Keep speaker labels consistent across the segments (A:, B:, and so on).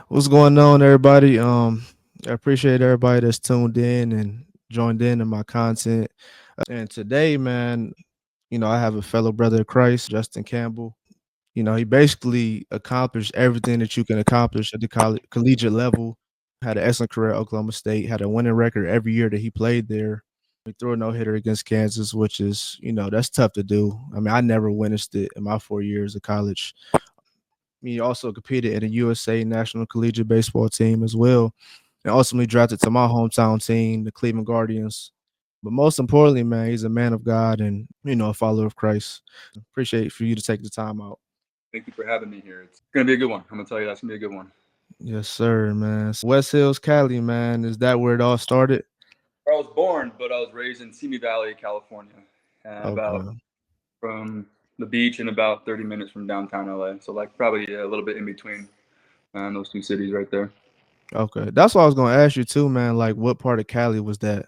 A: What's going on, everybody? I appreciate everybody that's tuned in and joined in my content. And today, man, I have a fellow brother of Christ, Justin Campbell. He basically accomplished everything that you can accomplish at the collegiate level. Had an excellent career at Oklahoma State. Had a winning record every year that he played there. He threw a no hitter against Kansas, which is, that's tough to do. I mean, I never witnessed it in my 4 years of college. He also competed in the USA National Collegiate Baseball team as well, and ultimately drafted to my hometown team, the Cleveland Guardians. But most importantly, man, he's a man of God and a follower of Christ. Appreciate for you to take the time out.
B: Thank you for having me here. It's gonna be a good one. I'm gonna tell you that's gonna be a good one.
A: Yes, sir, man. West Hills, Cali, man. Is that where it all started?
B: I was born, but I was raised in Simi Valley, California, about
A: Okay.
B: from the beach and about 30 minutes from downtown LA. So like probably a little bit in between those two cities right there.
A: Okay. That's what I was gonna ask you too, man. Like what part of Cali was that?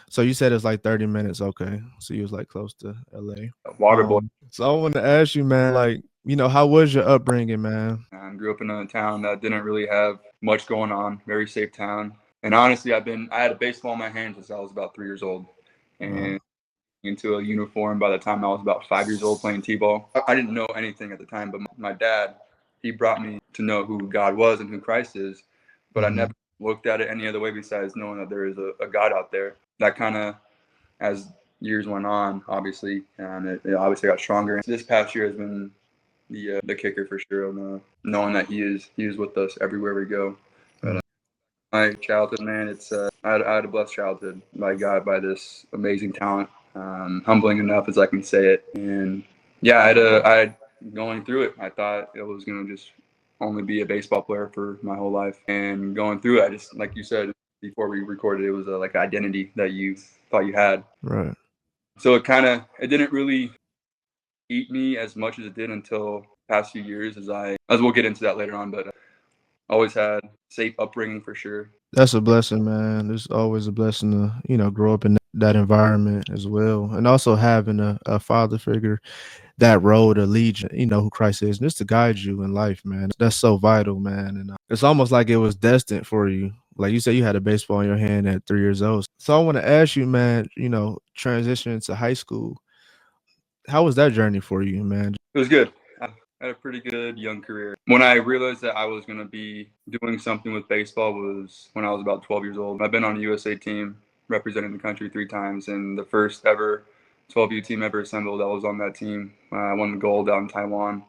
A: So you said it's like 30 minutes. Okay. So you was like close to LA.
B: Water boy.
A: So I want to ask you, man, like, how was your upbringing, man?
B: Grew up in a town that didn't really have much going on. Very safe town. And honestly, I had a baseball in my hand since I was about 3 years old,
A: Uh,
B: and into a uniform by the time I was about 5 years old playing t-ball. I didn't know anything at the time, but my dad, he brought me to know who God was and who Christ is. But I never
A: mhm.
B: looked at it any other way besides knowing that there is a God out there. That kind of, as years went on, obviously, and it obviously got stronger. This past year has been the kicker for sure, knowing that he is with us everywhere we go. But
A: Mm.
B: my childhood, man, I had a blessed childhood by God, by this amazing talent. Humbling enough as I can say it, and yeah, I had going through it. I thought it was gonna just only be a baseball player for my whole life, and going through it, I just like you said before we recorded, it was like an identity that you thought you had.
A: Right.
B: So it didn't really eat me as much as it did until past few years, as we'll get into that later on. But always had safe upbringing for sure.
A: That's a blessing, man. It's always a blessing to, grow up in that environment as well. And also having a father figure, that role to lead you, who Christ is, and just to guide you in life, man. That's so vital, man. And it's almost like it was destined for you. Like you said, you had a baseball in your hand at 3 years old. So I want to ask you, man, transitioning to high school, how was that journey for you, man?
B: It was good. I had a pretty good young career. When I realized that I was going to be doing something with baseball was when I was about 12 years old. I've been on a USA team representing the country 3 times, and the first ever 12U team ever assembled, I was on that team. I won the gold out in Taiwan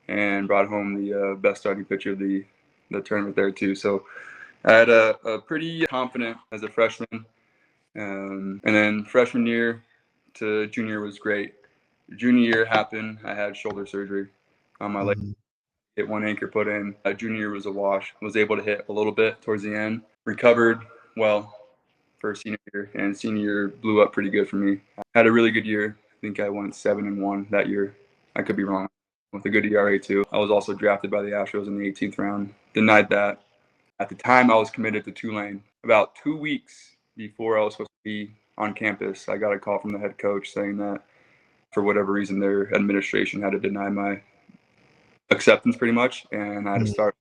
B: and brought home the best starting pitcher of the tournament there too. So I had a pretty confident as a freshman, and then freshman year to junior was great. Junior year happened. I had shoulder surgery on my leg.
A: Mhm.
B: Hit one anchor put in. Junior year was a wash. Was able to hit a little bit towards the end. Recovered well for senior year, and senior year blew up pretty good for me. Had a really good year. I think I went 7-1 that year. I could be wrong. With a good ERA too. I was also drafted by the Astros in the 18th round. Denied that. At the time, I was committed to Tulane. About 2 weeks before I was supposed to be on campus, I got a call from the head coach saying that for whatever reason, their administration had to deny my acceptance pretty much, and I had to
A: Mhm.
B: start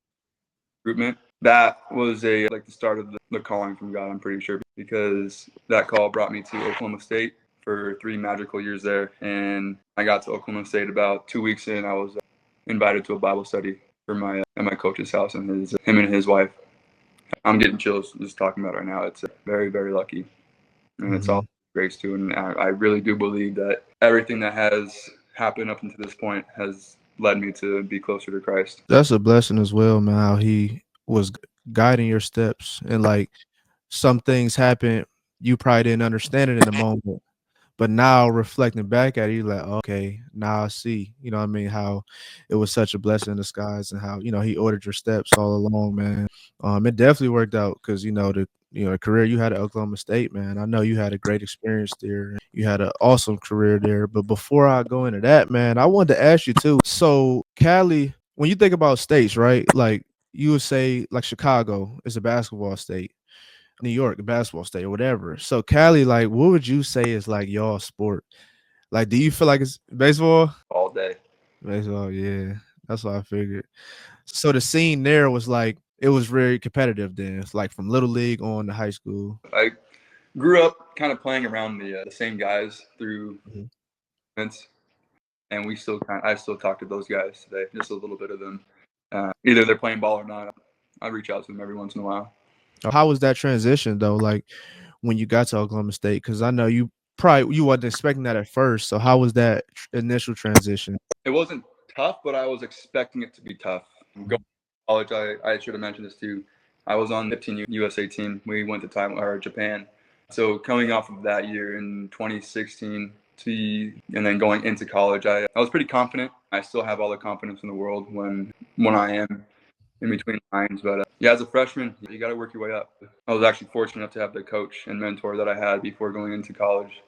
B: recruitment. That was like the start of the calling from God, I'm pretty sure, because that call brought me to Oklahoma State for 3 magical years there. And I got to Oklahoma State about 2 weeks in. I was invited to a Bible study for my at my coach's house, and him and his wife. I'm getting chills just talking about it right now. It's very, very lucky, and it's all
A: Mhm.
B: grace too. And I really do believe that everything that has happened up until this point has led me to be closer to Christ.
A: That's a blessing as well, man. How he was guiding your steps, and like some things happen, you probably didn't understand it in the moment, but now reflecting back at it, you're like, okay, now I see, what I mean, how it was such a blessing in disguise, and how he ordered your steps all along, man. It definitely worked out because the career you had at Oklahoma State, man. I know you had a great experience there. You had an awesome career there. But before I go into that, man, I wanted to ask you too. So Cali, when you think about states, right? Like you would say, like Chicago is a basketball state. New York, a basketball state, or whatever. So Cali, like, what would you say is like y'all sport? Like, do you feel like it's baseball?
B: All day.
A: Baseball, yeah. That's what I figured. So the scene there was like It was very competitive then. It's like from little league on to high school.
B: I grew up kind of playing around the same guys through
A: Mhm.
B: events, and I still talk to those guys today, just a little bit of them. Either they're playing ball or not. I reach out to them every once in a while.
A: How was that transition though? Like when you got to Oklahoma State, because I know you wasn't expecting that at first. So how was that initial transition?
B: It wasn't tough, but I was expecting it to be tough. Going to college, I should have mentioned this too. I was on the 15 USA team. We went to Taiwan or Japan. So coming off of that year in 2016 and then going into college, I was pretty confident. I still have all the confidence in the world when I am in between lines. But yeah, as a freshman, you got to work your way up. I was actually fortunate enough to have the coach and mentor that I had before going into college.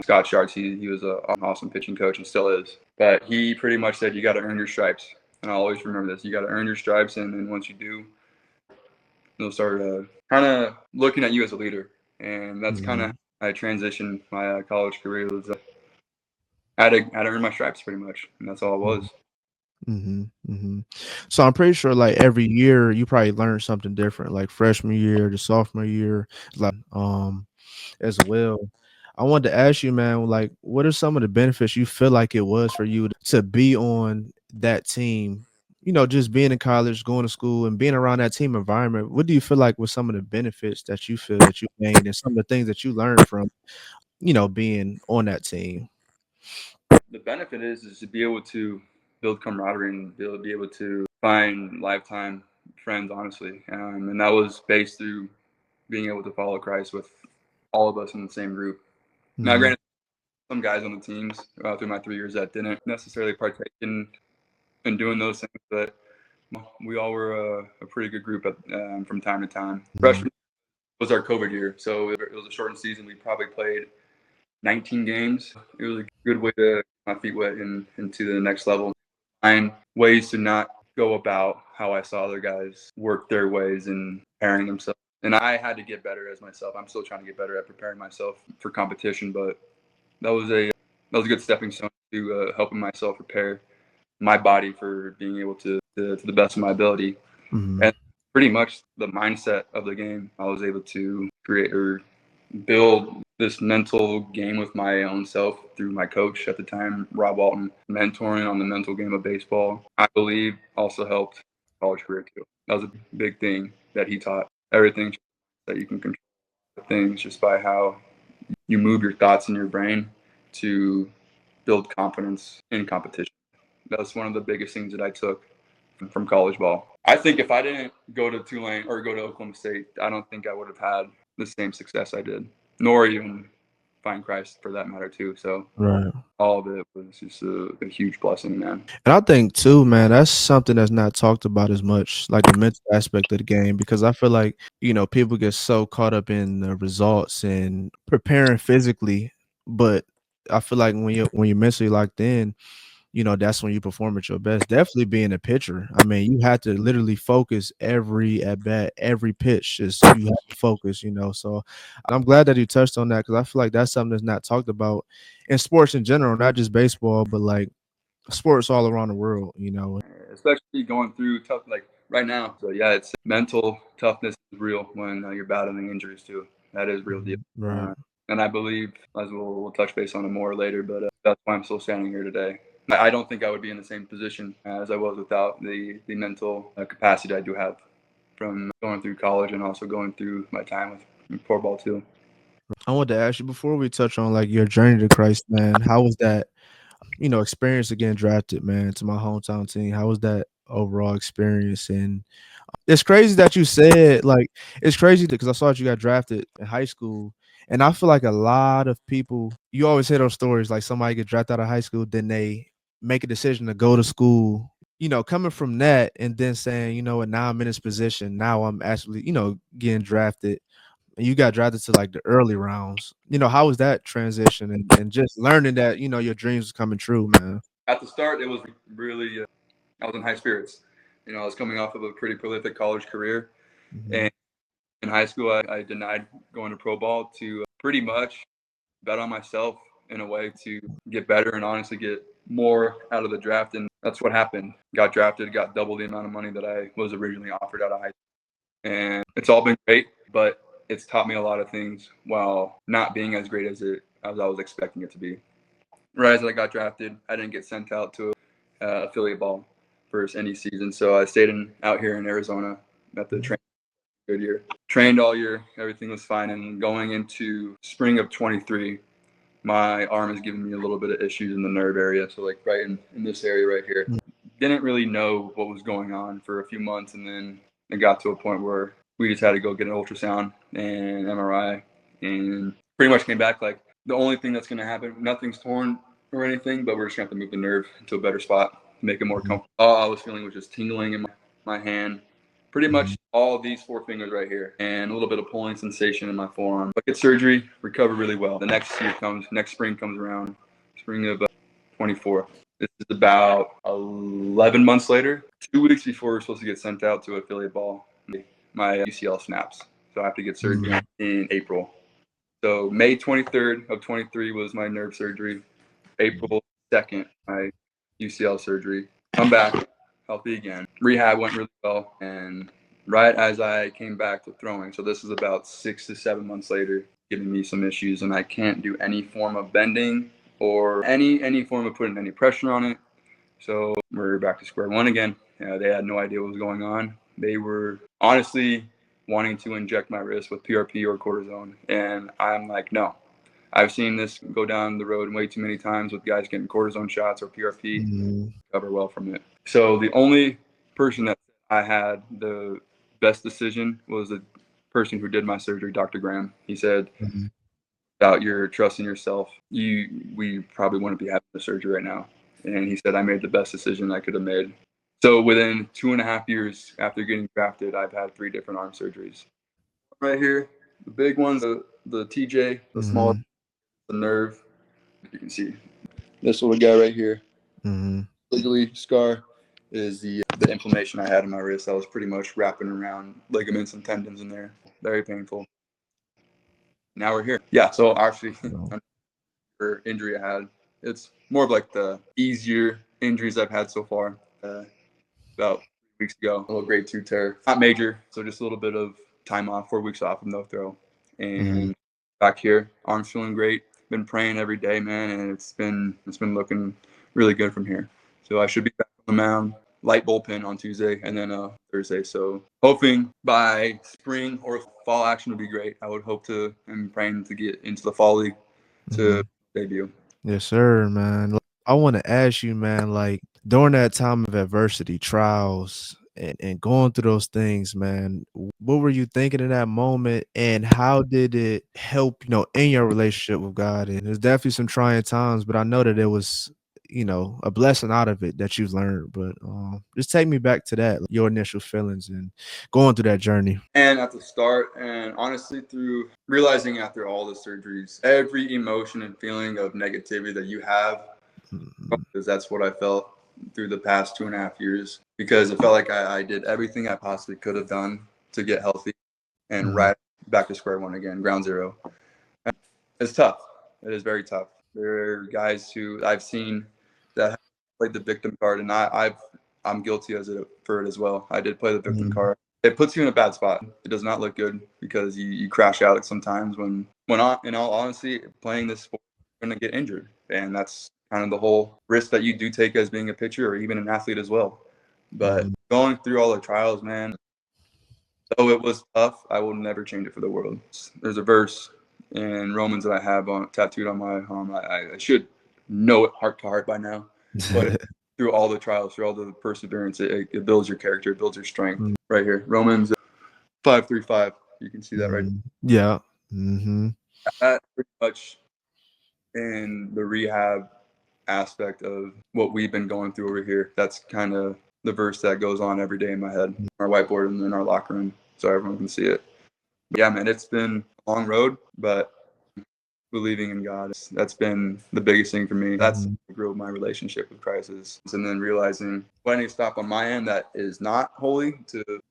B: Scott Sharts, he was an awesome pitching coach and still is. But he pretty much said, you got to earn your stripes. And I'll always remember this. You got to earn your stripes. And then once you do, they'll start kind of looking at you as a leader. And that's kind of
A: Mhm.
B: how I transitioned my college career. Was I had to earn my stripes pretty much. And that's all it was.
A: Mhm, mhm. So I'm pretty sure like every year you probably learn something different, like freshman year to sophomore year, like as well. I wanted to ask you, man, like what are some of the benefits you feel like it was for you to be on that team? You know, just being in college, going to school, and being around that team environment. What do you feel like was some of the benefits that you feel that you gained, and some of the things that you learned from, being on that team?
B: The benefit is to be able to build camaraderie and be able to find lifetime friends, honestly. And that was based through being able to follow Christ with all of us in the same group. Now,
A: Mhm,
B: granted, some guys on the teams through my 3 years that didn't necessarily partake in doing those things, but we all were a pretty good group from time to time.
A: mhm,
B: Freshman was our COVID year, so it was a shortened season. We probably played 19 games. It was a good way to get my feet wet into the next level. Find ways to not go about how I saw other guys work their ways and preparing themselves. And I had to get better as myself. I'm still trying to get better at preparing myself for competition, but that was a good stepping stone to helping myself prepare my body for being able to the best of my ability.
A: mhm,
B: And pretty much the mindset of the game, I was able to create or build this mental game with my own self through my coach at the time, Rob Walton, mentoring on the mental game of baseball. I believe also helped college career too. That was a big thing that he taught. Everything that you can control things just by how you move your thoughts in your brain to build confidence in competition. That's one of the biggest things that I took from college ball. I think if I didn't go to Tulane or go to Oklahoma State, I don't think I would have had the same success I did, nor even find Christ for that matter too. So
A: right.
B: all of it was just a huge blessing, man.
A: And I think too, man, that's something that's not talked about as much, like the mental aspect of the game, because I feel like, people get so caught up in the results and preparing physically, but I feel like when you're mentally locked in, that's when you perform at your best. Definitely being a pitcher. I mean, you have to literally focus every at bat, every pitch is you have to focus, So I'm glad that you touched on that because I feel like that's something that's not talked about in sports in general, not just baseball, but like sports all around the world.
B: Especially going through tough like right now. So yeah, it's mental toughness is real when you're battling injuries too. That is real deal.
A: Mhm. Right.
B: Uh, and I believe, as we'll touch base on it more later, but that's why I'm still standing here today. I don't think I would be in the same position as I was without the mental capacity I do have from going through college and also going through my time with pro ball too.
A: I want to ask you before we touch on like your journey to Christ, man. How was that, experience of getting drafted, man, to my hometown team? How was that overall experience? And it's crazy that you said like it's crazy because I saw that you got drafted in high school, and I feel like a lot of people. You always hear those stories like somebody get drafted out of high school, then they make a decision to go to school. Coming from that and then saying, what, now I'm in this position. Now I'm actually, getting drafted. And you got drafted to like the early rounds. How was that transition and just learning that, your dreams was coming true, man?
B: At the start, it was really I was in high spirits. I was coming off of a pretty prolific college career,
A: Mhm.
B: and in high school, I denied going to pro ball to pretty much bet on myself in a way to get better and honestly get more out of the draft. And that's what happened. Got drafted, got double the amount of money that I was originally offered out of high school. And it's all been great, but it's taught me a lot of things while not being as great as I was expecting it to be. Right as I got drafted, I didn't get sent out to affiliate ball for any season, so I stayed out here in Arizona at the train. Good year. Trained all year. Everything was fine. And going into spring of 23, my arm is giving me a little bit of issues in the nerve area. So like right in this area right here. Didn't really know what was going on for a few months. And then it got to a point where we just had to go get an ultrasound and MRI, and pretty much came back like the only thing that's going to happen, nothing's torn or anything, but we're just going to have to move the nerve to a better spot, make it more comfortable. All I was feeling was just tingling in my hand. Pretty much all of these 4 fingers right here, and a little bit of pulling sensation in my forearm. But get surgery, recover really well. The next spring comes around, spring of 24. This is about 11 months later. 2 weeks before we're supposed to get sent out to affiliate ball, my UCL snaps. So I have to get surgery in April. So May 23rd of 23 was my nerve surgery. April 2nd, my UCL surgery. Come back, healthy again. Rehab went really well, and right as I came back to throwing, so this is about 6 to 7 months later, giving me some issues, and I can't do any form of bending or any form of putting any pressure on it. So we're back to square one again. They had no idea what was going on. They were honestly wanting to inject my wrist with PRP or cortisone, and I'm like, no. I've seen this go down the road way too many times with guys getting cortisone shots or PRP, recover well from it. So the only person that I had the best decision was the person who did my surgery, Dr. Graham. He said, about your trust in yourself, we probably wouldn't be having the surgery right now. And he said I made the best decision I could have made. So within 2.5 years after getting drafted, I've had 3 different arm surgeries. Right here, the big ones, the TJ, the small, the nerve. You can see this little guy right here. Legally scar is the inflammation I had in my wrist. I was pretty much wrapping around ligaments and tendons in there. Very painful. Now we're here. Yeah, so actually, for injury I had, it's more of like the easier injuries I've had so far. About 3 weeks ago, a little grade 2 tear. Not major, so just a little bit of time off, 4 weeks off with no throw. And back here, arm's feeling great. Been praying every day, man, and it's been looking really good from here. So I should be back on the mound, light bullpen on Tuesday, and then Thursday. So hoping by spring or fall action would be great. I would hope to, and praying to get into the fall league to debut.
A: Yes, sir, man. I want to ask you, man, like during that time of adversity, trials, and going through those things, man, what were you thinking in that moment, and how did it help, in your relationship with God? And there's definitely some trying times, but I know that it was, a blessing out of it that you've learned. But just take me back to that, your initial feelings and going through that journey.
B: And at the start, and honestly, through realizing after all the surgeries, every emotion and feeling of negativity that you have, because that's what I felt through the past 2.5 years, because it felt like I did everything I possibly could have done to get healthy and right back to square one again, ground zero. And it's tough. It is very tough. There are guys who I've seen that have played the victim card, and I'm guilty for it as well. I did play the victim card. It puts you in a bad spot. It does not look good because you crash out sometimes when in all honesty, playing this sport, you're going to get injured. And that's kind of the whole risk that you do take as being a pitcher or even an athlete as well. But going through all the trials, man, though it was tough, I will never change it for the world. There's a verse in Romans that I have tattooed on my arm. I should know it heart to heart by now. But through all the trials, through all the perseverance, it builds your character, it builds your strength. Right here, Romans 5:3-5. You can see that right.
A: Yeah.
B: That pretty much in the rehab aspect of what we've been going through over here. That's kind of the verse that goes on every day in my head, our whiteboard and in our locker room, so everyone can see it. Yeah, man, it's been a long road, but believing in God, that's been the biggest thing for me. That's grew my relationship with Christ and then realizing what I need to stop on my end that is not holy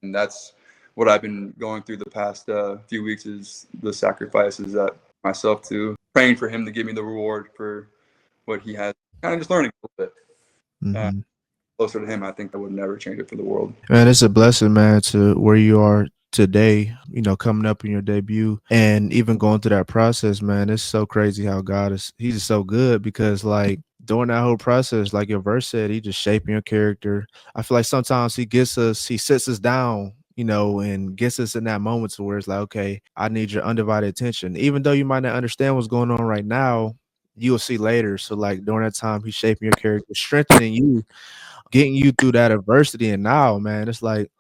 B: and that's what I've been going through the past few weeks is the sacrifices that myself to praying for him to give me the reward for what he has, kind of just learning a little bit. closer to him, I think I would never change it for the world.
A: Man, it's a blessing, man, to where you are today, coming up in your debut and even going through that process, man. It's so crazy how he's just so good because, like, during that whole process, like your verse said, he just shaping your character. I feel like sometimes he sits us down, and gets us in that moment to where it's like, okay, I need your undivided attention. Even though you might not understand what's going on right now, you'll see later. So, like, during that time, he's shaping your character, strengthening you, getting you through that adversity. And now, man, it's like,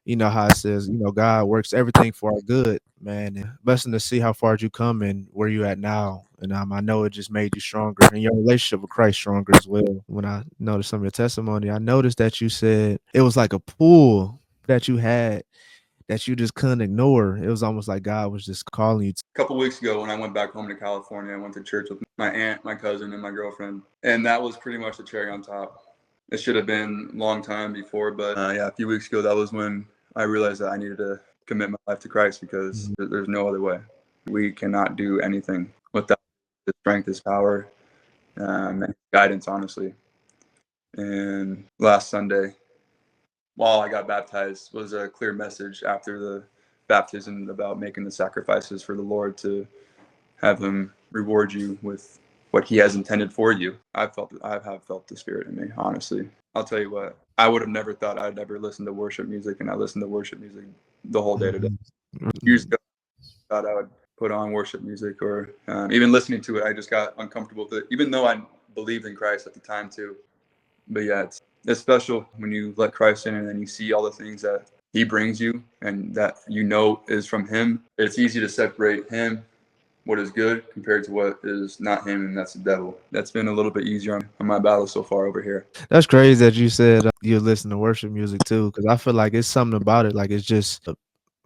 A: how it says, God works everything for our good, man. And blessing to see how far you come and where you at now. And I know it just made you stronger and your relationship with Christ stronger as well. When I noticed some of your testimony, I noticed that you said it was like a pull that you had that you just couldn't ignore. It was almost like God was just calling you.
B: A couple weeks ago when I went back home to California, I went to church with my aunt, my cousin, and my girlfriend. And that was pretty much the cherry on top. It should have been a long time before, but yeah, a few weeks ago, that was when I realized that I needed to commit my life to Christ because there's no other way. We cannot do anything without His strength, His power, and guidance, honestly. And last Sunday, while I got baptized, was a clear message after the baptism about making the sacrifices for the Lord to have Him reward you with what He has intended for you. I have felt the Spirit in me, honestly. I'll tell you what, I would have never thought I'd ever listen to worship music, and I listen to worship music the whole day today. Years ago, I thought I would put on worship music or even listening to it, I just got uncomfortable with it, even though I believed in Christ at the time too. But yeah, it's special when you let Christ in and then you see all the things that He brings you and that is from Him. It's easy to separate Him, what is good, compared to what is not Him, and that's the devil. That's been a little bit easier on my battle so far over here.
A: That's crazy that you said you listen to worship music too, because I feel like it's something about it. Like it's just,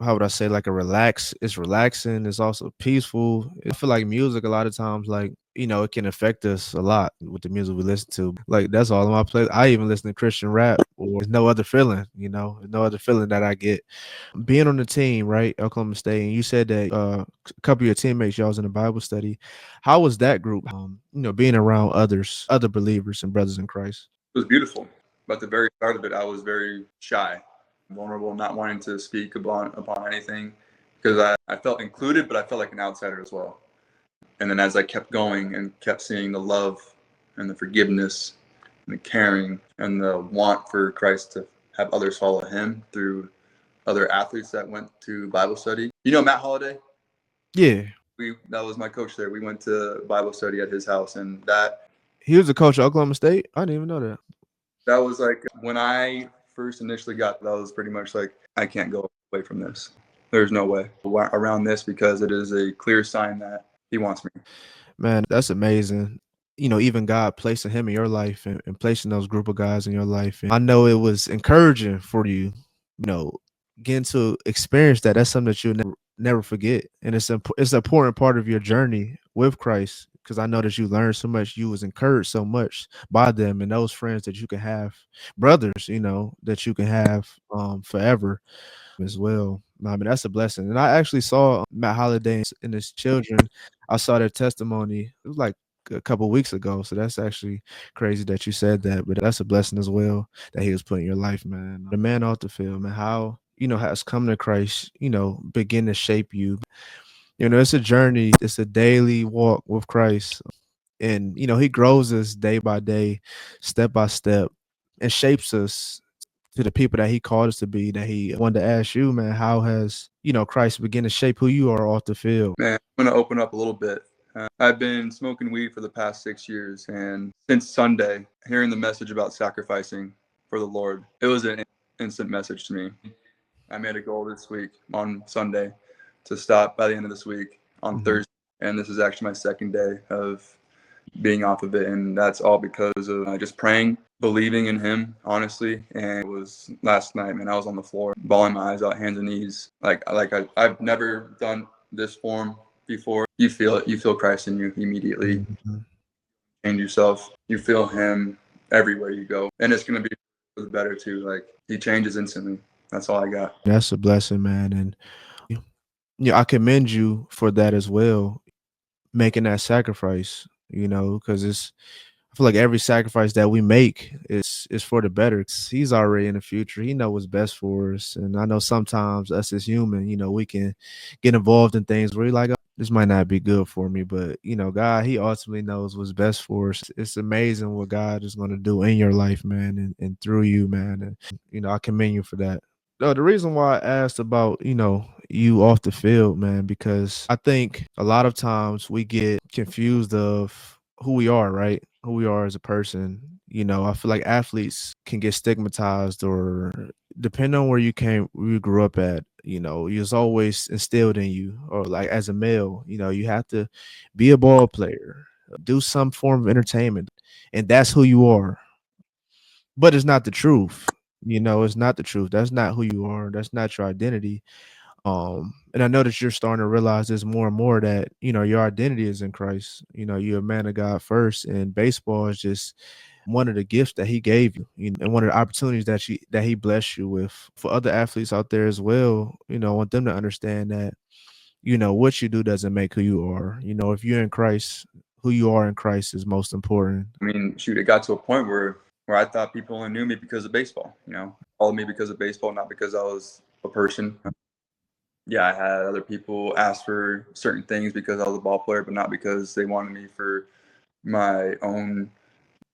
A: how would I say, like it's relaxing. It's also peaceful. I feel like music a lot of times, like, it can affect us a lot with the music we listen to. Like that's all in my play. I even listen to Christian rap, or there's no other feeling, no other feeling that I get. Being on the team, right, Oklahoma State, and you said that a couple of your teammates, y'all was in a Bible study. How was that group? Being around other believers and brothers in Christ.
B: It was beautiful. But at the very start of it, I was very shy, vulnerable, not wanting to speak upon anything because I felt included, but I felt like an outsider as well. And then as I kept going and kept seeing the love and the forgiveness and the caring and the want for Christ to have others follow Him through other athletes that went to Bible study. You know Matt Holliday?
A: Yeah,
B: That was my coach there. We went to Bible study at his house, and that
A: he was a coach at Oklahoma State. I didn't even know that.
B: that was like when I first initially got that was pretty much like I can't go away from this. There's no way around this because it is a clear sign that He wants me.
A: Man, that's amazing. Even God placing him in your life and placing those group of guys in your life. And I know it was encouraging for you, you know, getting to experience that. That's something that you'll never forget. And it's an important part of your journey with Christ. Because I know that you learned so much, you was encouraged so much by them and those friends that you can have, brothers, that you can have forever as well. No, I mean, that's a blessing. And I actually saw Matt Holliday and his children. I saw their testimony. It was like a couple weeks ago. So that's actually crazy that you said that. But that's a blessing as well that he was put in your life, man. The man off the field, man, how, has come to Christ, begin to shape you. It's a journey, it's a daily walk with Christ. And, he grows us day by day, step by step, and shapes us to the people that he called us to be. That he wanted to ask you, man, how has Christ begin to shape who you are off the field?
B: Man, I'm going to open up a little bit. I've been smoking weed for the past 6 years, and since Sunday, hearing the message about sacrificing for the Lord, it was an instant message to me. I made a goal this week on Sunday to stop by the end of this week on Thursday, and this is actually my second day of being off of it, and that's all because of just praying, believing in Him, honestly. And it was last night, man, I was on the floor, bawling my eyes out, hands and knees. I've never done this form before. You feel it. You feel Christ in you immediately.
A: Mhm.
B: Change yourself. You feel Him everywhere you go, and it's gonna be for the better too. Like He changes instantly. That's all I got.
A: That's a blessing, man. And I commend you for that as well, making that sacrifice, because I feel like every sacrifice that we make is for the better. 'Cause he's already in the future. He know what's best for us. And I know sometimes us as human, we can get involved in things where you're like, oh, this might not be good for me. But God, he ultimately knows what's best for us. It's amazing what God is going to do in your life, man, and through you, man. And I commend you for that. No, the reason why I asked about, you off the field, man, because I think a lot of times we get confused of who we are, right? Who we are as a person. I feel like athletes can get stigmatized or depending on where you grew up at, it's always instilled in you, or like as a male, you have to be a ball player, do some form of entertainment, and that's who you are. But it's not the truth. It's not the truth. That's not who you are. That's not your identity. And I know that you're starting to realize this more and more that, your identity is in Christ. You're a man of God first, and baseball is just one of the gifts that he gave you, and one of the opportunities that he blessed you with. For other athletes out there as well, I want them to understand that, what you do doesn't make who you are. If you're in Christ, who you are in Christ is most important.
B: I mean, shoot, it got to a point where I thought people only knew me because of baseball. Followed me because of baseball, not because I was a person. Yeah, I had other people ask for certain things because I was a ball player, but not because they wanted me for my own,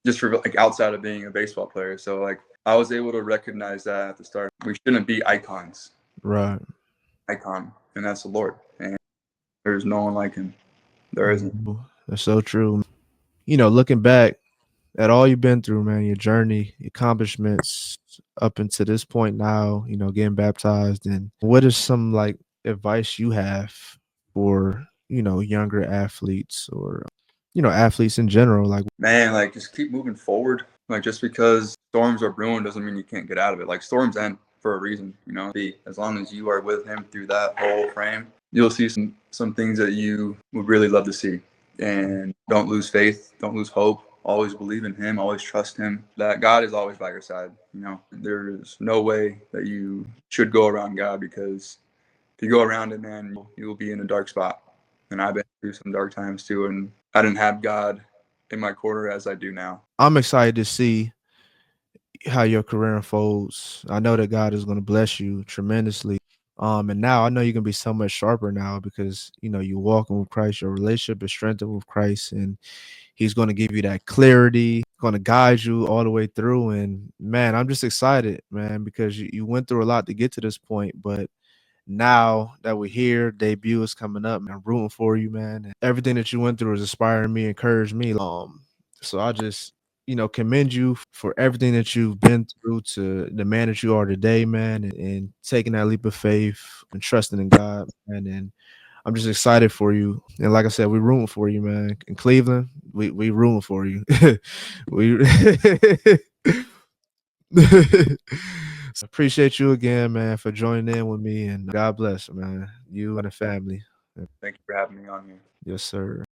B: just for like outside of being a baseball player. So like I was able to recognize that at the start. We shouldn't be icons.
A: Right.
B: Icon, and that's the Lord. And there's no one like him. There isn't.
A: That's so true. Looking back at all you've been through, man, your journey, your accomplishments up until this point now, getting baptized, and what is some like advice you have for, younger athletes or, athletes in general? Like,
B: Man, like just keep moving forward. Like just because storms are brewing doesn't mean you can't get out of it. Like storms end for a reason, As long as you are with him through that whole frame, you'll see some things that you would really love to see. And don't lose faith, don't lose hope. Always believe in him, always trust him. That God is always by your side, There's no way that you should go around God, because if you go around it, man, you'll be in a dark spot. And I've been through some dark times too, and I didn't have God in my corner as I do now.
A: I'm excited to see how your career unfolds. I know that God is going to bless you tremendously. And now I know you're gonna be so much sharper now because you're walking with Christ, your relationship is strengthened with Christ, and He's gonna give you that clarity, gonna guide you all the way through. And man, I'm just excited, man, because you went through a lot to get to this point, but now that we're here, debut is coming up, man. I'm rooting for you, man. And everything that you went through is inspiring me, encouraged me. So I just, commend you for everything that you've been through to the man that you are today, man, and taking that leap of faith and trusting in God, man. And I'm just excited for you. And like I said, we're rooting for you, man. In Cleveland, we rooting for you. we So appreciate you again, man, for joining in with me, and God bless, man, you and the family.
B: Thank you for having me on here.
A: Yes, sir.